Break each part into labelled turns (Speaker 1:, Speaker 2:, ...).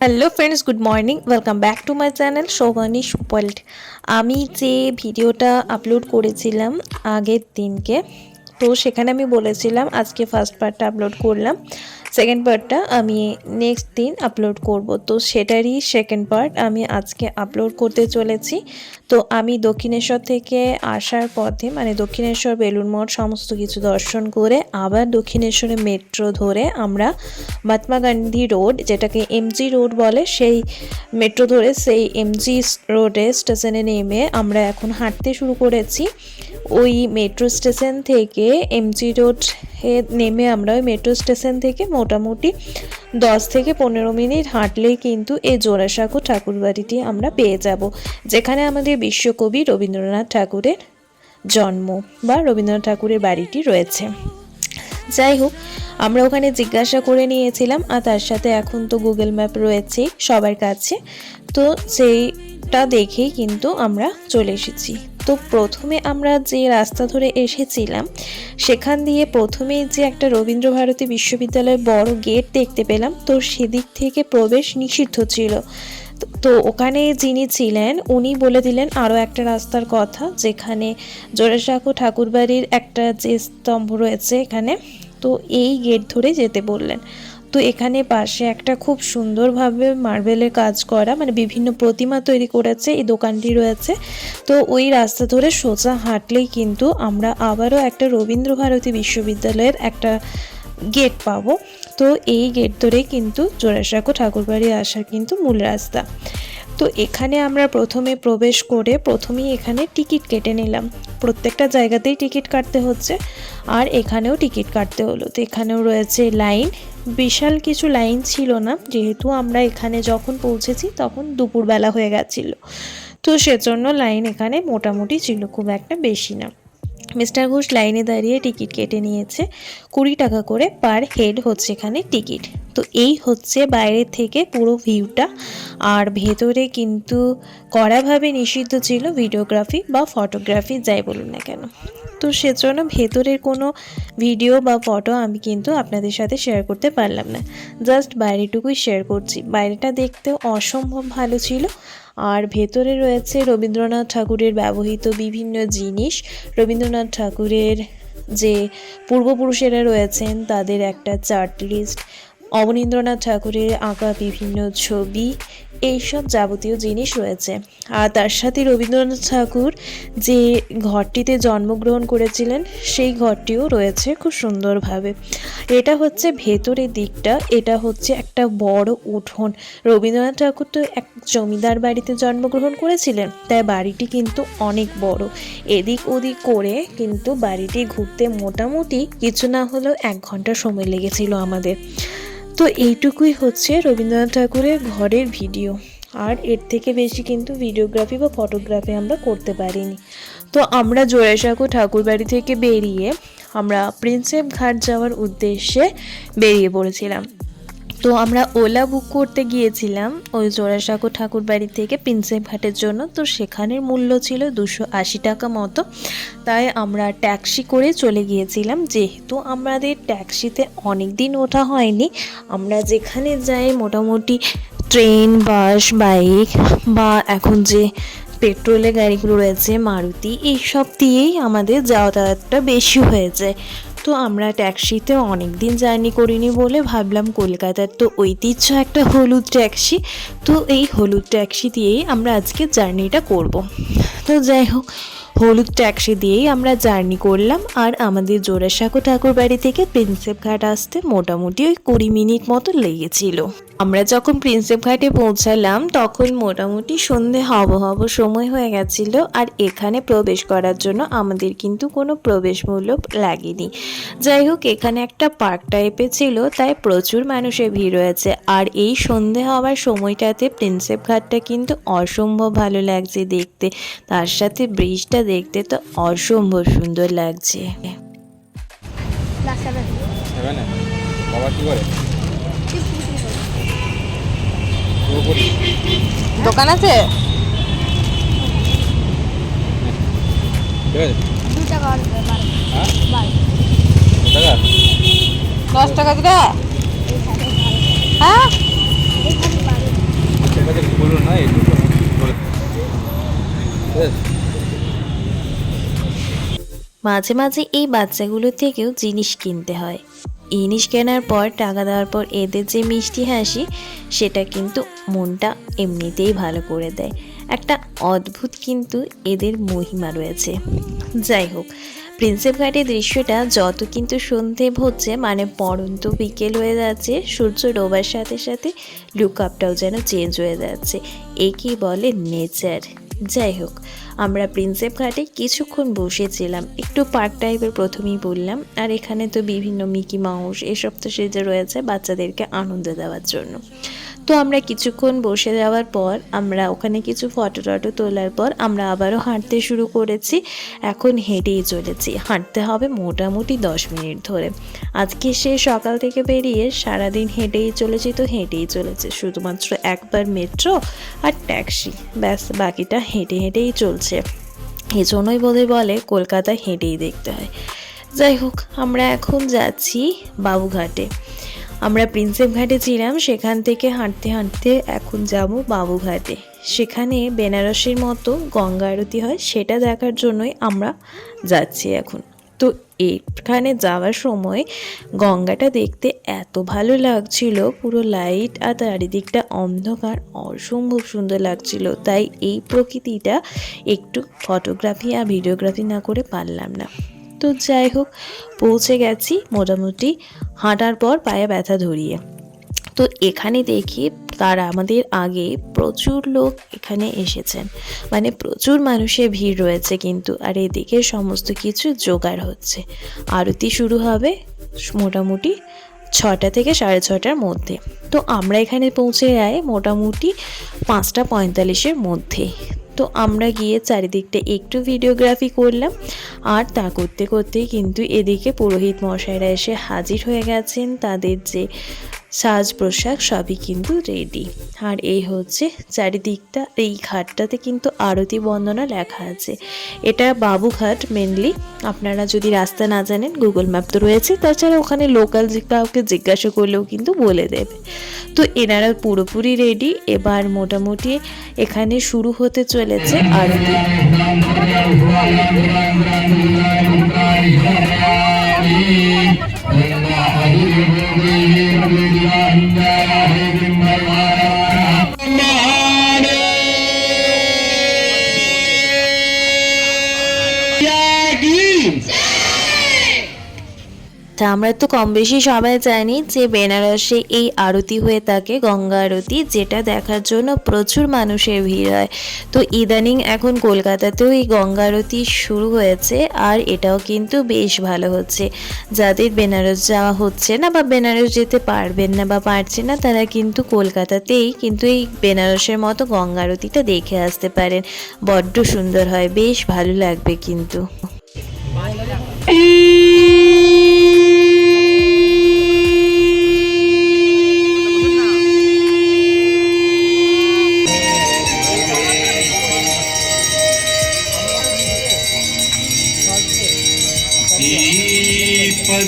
Speaker 1: Hello friends, good morning. Welcome back to my channel Shovanish world. আমি যে ভিডিওটা upload করেছিলাম আগের দিনকে, তো সেখানে আমি বলেছিলাম আজকে ফার্স্ট পার্টটা আপলোড করলাম, সেকেন্ড পার্টটা আমি নেক্সট দিন আপলোড করব। তো সেটারই সেকেন্ড পার্ট আমি আজকে আপলোড করতে চলেছি। তো আমি দক্ষিণেশ্বর থেকে আসার পথে মানে দক্ষিণেশ্বর বেলুড় মঠ সমস্ত কিছু দর্শন করে আবার দক্ষিণেশ্বরে মেট্রো ধরে আমরা মহাত্মা গান্ধী রোড, যেটাকে এমজি রোড বলে, সেই মেট্রো ধরে সেই এমজি রোডে স্টেশনে নেমে আমরা এখন হাঁটতে শুরু করেছি। ওই মেট্রো স্টেশন থেকে এমজি রোড নেমে আমরা ওই মেট্রো স্টেশন থেকে মোটামুটি 10 থেকে 15 মিনিট হাঁটলেই কিন্তু এই জোড়াসাঁকো ঠাকুরবাড়িটি আমরা পেয়ে যাব, যেখানে আমাদের বিশ্বকবি রবীন্দ্রনাথ ঠাকুরের জন্ম বা রবীন্দ্রনাথ ঠাকুরের বাড়িটি রয়েছে। যাই হোক, আমরা ওখানে জিজ্ঞাসা করে নিয়েছিলাম, আর তার সাথে এখন তো গুগল ম্যাপ রয়েছে সবার কাছে, তো সেইটা দেখেই কিন্তু আমরা চলে এসেছি। তো প্রথমে আমরা যে রাস্তা ধরে এসেছিলাম সেখান দিয়ে প্রথমেই যে একটা রবীন্দ্রভারতী বিশ্ববিদ্যালয়ের বড় গেট দেখতে পেলাম, তো সেদিক থেকে প্রবেশ নিষিদ্ধ ছিল। তো ওখানে যিনি ছিলেন উনি বলে দিলেন আরও একটা রাস্তার কথা, যেখানে জোড়াসাঁকো ঠাকুরবাড়ির একটা যে স্তম্ভ রয়েছে এখানে, তো এই গেট ধরে যেতে বললেন। তো এখানে পাশে একটা খুব সুন্দরভাবে মার্বেলের কাজ করা মানে বিভিন্ন প্রতিমা তৈরি করেছে এই দোকানটি রয়েছে। তো ওই রাস্তা ধরে সোজা হাঁটলেই কিন্তু আমরা আবারও একটা রবীন্দ্রভারতী বিশ্ববিদ্যালয়ের একটা গেট পাবো। তো এই গেট ধরেই কিন্তু জোড়াসাঁকো ঠাকুরবাড়ি আসার কিন্তু মূল রাস্তা। তো এখানে আমরা প্রথমে প্রবেশ করে প্রথমেই এখানে টিকিট কেটে নিলাম। প্রত্যেকটা জায়গাতেই টিকিট কাটতে হচ্ছে, আর এখানেও টিকিট কাটতে হলো। তো এখানেও রয়েছে লাইন, বিশাল কিছু লাইন ছিল না, যেহেতু আমরা এখানে যখন পৌঁছেছি তখন দুপুরবেলা হয়ে গেছিলো, তো সেজন্য লাইন এখানে মোটামুটি ছিল, খুব একটা বেশি না। মিস্টার ঘোষ লাইনে দাঁড়িয়ে টিকিট কেটে নিয়েছে, 20 টাকা করে পার হেড হচ্ছে এখানে টিকিট। তো এই হচ্ছে বাইরে থেকে পুরো ভিউটা, আর ভেতরে কিন্তু কড়াভাবে নিষিদ্ধ ছিল ভিডিওগ্রাফি বা ফটোগ্রাফি যাই বলুন না কেন। তো সেজন্য ভেতরের কোনো ভিডিও বা ফটো আমি কিন্তু আপনাদের সাথে শেয়ার করতে পারলাম না, জাস্ট বাইরেটুকুই শেয়ার করছি। বাইরেটা দেখতেও অসম্ভব ভালো ছিল, আর ভেতরে রয়েছে রবীন্দ্রনাথ ঠাকুরের ব্যবহৃত বিভিন্ন জিনিস, রবীন্দ্রনাথ ঠাকুরের যে পূর্বপুরুষেরা রয়েছেন তাদের একটা চার্ট লিস্ট, অবনীন্দ্রনাথ ঠাকুরের আঁকা বিভিন্ন ছবি, এইসব যাবতীয় জিনিস রয়েছে। আর তার সাথে রবীন্দ্রনাথ ঠাকুর যে ঘরটিতে জন্মগ্রহণ করেছিলেন সেই ঘরটিও রয়েছে খুব সুন্দরভাবে। এটা হচ্ছে ভেতরের দিকটা, এটা হচ্ছে একটা বড় উঠোন। রবীন্দ্রনাথ ঠাকুর তো এক জমিদার বাড়িতে জন্মগ্রহণ করেছিলেন, তাই বাড়িটি কিন্তু অনেক বড়। এদিক ওদিক করে কিন্তু বাড়িটি ঘুরতে মোটামুটি কিছু না হলেও 1 ঘন্টা সময় লেগেছিল আমাদের। তো এইটুকুই হচ্ছে রবীন্দ্রনাথ ঠাকুরের ঘরের ভিডিও, আর এর থেকে বেশি কিন্তু ভিডিওগ্রাফি বা ফটোগ্রাফি আমরা করতে পারিনি। তো আমরা জোড়াসাঁকো ঠাকুরবাড়ি থেকে বেরিয়ে আমরা প্রিন্সেপ ঘাট যাওয়ার উদ্দেশ্যে বেরিয়ে পড়েছিলাম। তো আমরা ওলা বুক করতে গিয়েছিলাম ওই জোড়াসাঁকো ঠাকুরবাড়ি থেকে প্রিন্সেপ ঘাটের জন্য। তো সেখানের মূল্য ছিল 280 টাকা মতো, তাই আমরা ট্যাক্সি করে চলে গিয়েছিলাম। যেহেতু আমাদের ট্যাক্সিতে অনেক দিন ওঠা হয়নি, আমরা যেখানে যাই মোটামুটি ট্রেন, বাস, বাইক বা এখন যে পেট্রোলের গাড়িগুলো রয়েছে মারুতি, এইসব দিয়েই আমাদের যাতায়াতটা বেশি হয়ে যায়। তো আমরা ট্যাক্সিতে অনেক দিন জার্নি করিনি বলে ভাবলাম কলকাতার তো ঐতিহ্য একটা হলুদ ট্যাক্সি, তো এই হলুদ ট্যাক্সি দিয়েই আমরা আজকে জার্নিটা করব। তো যাই হোক, হলুদ ট্যাক্সি দিয়েই আমরা জার্নি করলাম, আর আমাদের জোড়াসাঁকো ঠাকুরবাড়ি থেকে প্রিন্সেপ ঘাট আসতে মোটামুটি ওই 20 মিনিট মতো লেগেছিল। আমরা যখন প্রিন্সেপ ঘাটে পৌঁছালাম তখন মোটামুটি সন্ধে হব সময় হয়ে গেছিল, আর এখানে প্রবেশ করার জন্য আমাদের কিন্তু কোনো প্রবেশ মূল্য লাগেনি। যাই হোক, এখানে একটা পার্ক টাইপের ছিল, তাই প্রচুর মানুষের ভিড় রয়েছে। আর এই সন্ধে হওয়ার সময়টাতে প্রিন্সেপ ঘাটটা কিন্তু অসম্ভব ভালো লাগছে দেখতে, তার সাথে ব্রিজটা দেখতে তো অসম্ভব সুন্দর লাগছে।
Speaker 2: দোকান আছে 10 টাকা দিলে, হ্যাঁ বলুন না এইটুকু বলে
Speaker 1: মাঝে মাঝে এই বাচ্চাগুলো থেকেও জিনিস কিনতে হয়। জিনিস কেনার পর টাকা দেওয়ার পর এদের যে মিষ্টি হাসি, সেটা কিন্তু মনটা এমনিতেই ভালো করে দেয়। একটা অদ্ভুত কিন্তু এদের মহিমা রয়েছে। যাই হোক, প্রিন্সেপ ঘাটের দৃশ্যটা যত কিন্তু সন্ধে হচ্ছে, মানে পড়ন্ত বিকেল হয়ে যাচ্ছে, সূর্য ডোবার সাথে সাথে লুক আপটাও যেন চেঞ্জ হয়ে যাচ্ছে। একেই বলে নেচার। যাই হোক, আমরা প্রিন্সেপ ঘাটে কিছুক্ষণ বসেছিলাম, একটু পার্ক টাইপের প্রথমেই বললাম। আর এখানে তো বিভিন্ন মিকি মাউস এসব তো সেজে রয়েছে বাচ্চাদেরকে আনন্দ দেওয়ার জন্য। তো আমরা কিছুক্ষণ বসে যাওয়ার পর আমরা ওখানে কিছু ফটো টটো তোলার পর আমরা আবারও হাঁটতে শুরু করেছি। এখন হেঁটেই চলেছি, হাঁটতে হবে মোটামুটি 10 মিনিট ধরে। আজকে সে সকাল থেকে বেরিয়ে সারাদিন হেঁটেই চলেছি, তো হেঁটেই চলেছে, শুধুমাত্র একবার মেট্রো আর ট্যাক্সি, ব্যাস, বাকিটা হেঁটে হেঁটেই চলছে। এই জন্যই বোধহয় বলে কলকাতায় হেঁটেই দেখতে হয়। যাই হোক, আমরা এখন যাচ্ছি বাবুঘাটে। আমরা প্রিন্সেপ ঘাটে ছিলাম, সেখান থেকে হাঁটতে হাঁটতে এখন যাব বাবুঘাটে। সেখানে বেনারসের মতো গঙ্গা আরতি হয়, সেটা দেখার জন্যই আমরা যাচ্ছি এখন। তো এখানে যাওয়ার সময় গঙ্গাটা দেখতে এত ভালো লাগছিল, পুরো লাইট আর চারিদিকটা অন্ধকার, অসম্ভব সুন্দর লাগছিল। তাই এই প্রকৃতিটা একটু ফটোগ্রাফি আর ভিডিওগ্রাফি না করে পারলাম না। তো যাই হোক, পৌঁছে গেছি মোটামুটি হাঁটার পর পায়ে ব্যথা ধরিয়ে। তো এখানে দেখি তার আমাদের আগে প্রচুর লোক এখানে এসেছেন, মানে প্রচুর মানুষের ভিড় রয়েছে কিন্তু। আর এদিকে সমস্ত কিছু জোগাড় হচ্ছে। আরতি শুরু হবে মোটামুটি 6টা থেকে 6:30টার মধ্যে। তো আমরা এখানে পৌঁছে যাই মোটামুটি 5:45-এর মধ্যে। তো আমরা গিয়ে চারিদিকটা একটু ভিডিওগ্রাফি করলাম। আর তা করতে করতেই কিন্তু এদিকে পুরোহিত মশাইরা এসে হাজির হয়ে গেছেন। তাদের যে সাজ পোশাক সবই কিন্তু রেডি। আর এই হচ্ছে চারিদিকটা। এই ঘাটটাতে কিন্তু আরতি বন্দনা লেখা আছে। এটা বাবুঘাট মেনলি। আপনারা যদি রাস্তা না জানেন, গুগল ম্যাপ তো রয়েছে, তাছাড়া ওখানে লোকাল কাউকে জিজ্ঞাসা করলেও কিন্তু বলে দেবে। তো এনারা পুরোপুরি রেডি। এবার মোটামুটি এখানে শুরু হতে চলেছে আরতি। তা আমরা তো কম বেশি সবাই জানি যে বেনারসে এই আরতি হয়ে থাকে, গঙ্গা আরতি, যেটা দেখার জন্য প্রচুর মানুষের ভিড় হয়। তো ইদানিং এখন কলকাতাতেও এই গঙ্গা আরতি শুরু হয়েছে, আর এটাও কিন্তু বেশ ভালো হচ্ছে। যাদের বেনারস যাওয়া হচ্ছে না বা বেনারস যেতে পারবেন না বা পারছেন না, তারা কিন্তু কলকাতাতেই কিন্তু এই বেনারসের মতো গঙ্গা আরতিটা দেখে আসতে পারেন। বড্ড সুন্দর হয়, বেশ ভালো লাগবে কিন্তু।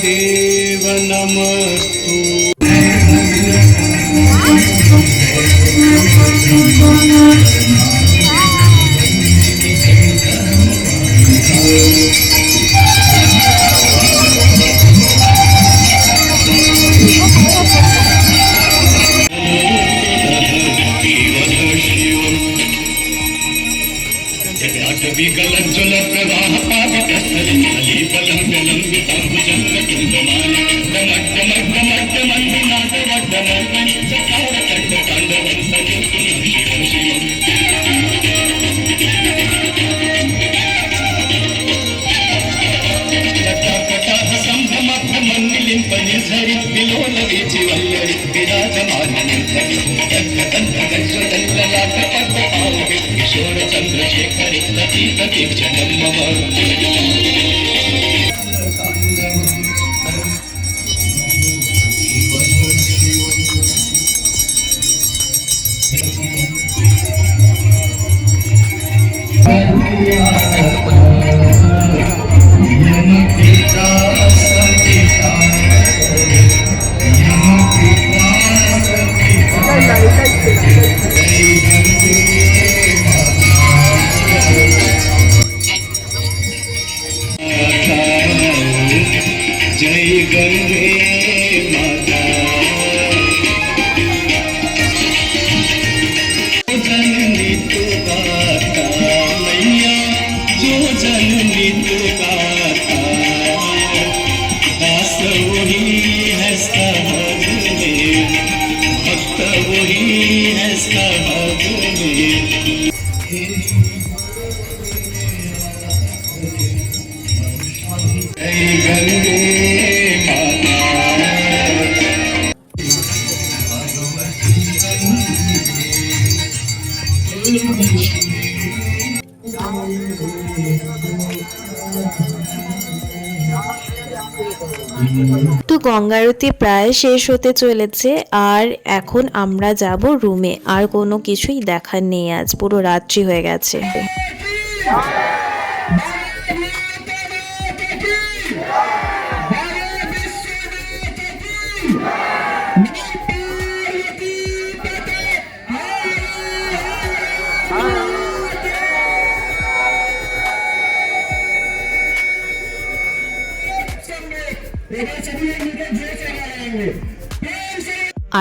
Speaker 3: देव नमस्तु विगलज्ज्वल प्रवाह पावितस्थले अलीफलं विलम्बिताम्बुजङ्गकिन्दमाने डमड्डमड्डमड्डमण्डिनादवड्डमर्मणि चकारचण्डताण्डवन्तरे शिवं शिवं जटाकटाः सम्भ्रमभ्रमन्निलिम्पनिर्झरि विलोलवीचि वल्लरि विराजमाननिर्झरि यद्गदन्तगज्वदल्ललाटपद्मपावि किशोरचन्द्रशेखरि ततीततीक्षणं मम जय गंगे माता जननी तू गाता मैया जो जननी तू गाता दास वही है सहज में भक्त वही है सहज में जय गंगे माता
Speaker 1: তো গঙ্গা আরতি প্রায় শেষ হতে চলেছে আর এখন আমরা যাব রুমে। আর কোনো কিছুই দেখার নেই, আজ পুরো রাত্রি হয়ে গেছে।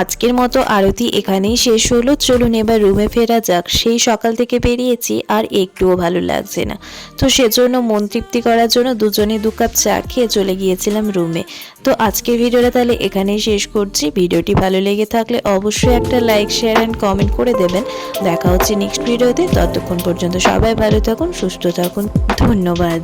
Speaker 1: আজকের মতো আরতি এখানেই শেষ হলো। চলুন এবার রুমে ফেরা যাক। সেই সকাল থেকে বেরিয়েছি আর একটুও ভালো লাগছে না, তো সেজন্য মন তৃপ্তি করার জন্য দুজনে 2 কাপ চা খেয়ে চলে গিয়েছিলাম রুমে। তো আজকের ভিডিওটা তাহলে এখানেই শেষ করছি। ভিডিওটি ভালো লেগে থাকলে অবশ্যই একটা লাইক, শেয়ার অ্যান্ড কমেন্ট করে দেবেন। দেখা হচ্ছে নেক্সট ভিডিওতে। ততক্ষণ পর্যন্ত সবাই ভালো থাকুন, সুস্থ থাকুন। ধন্যবাদ।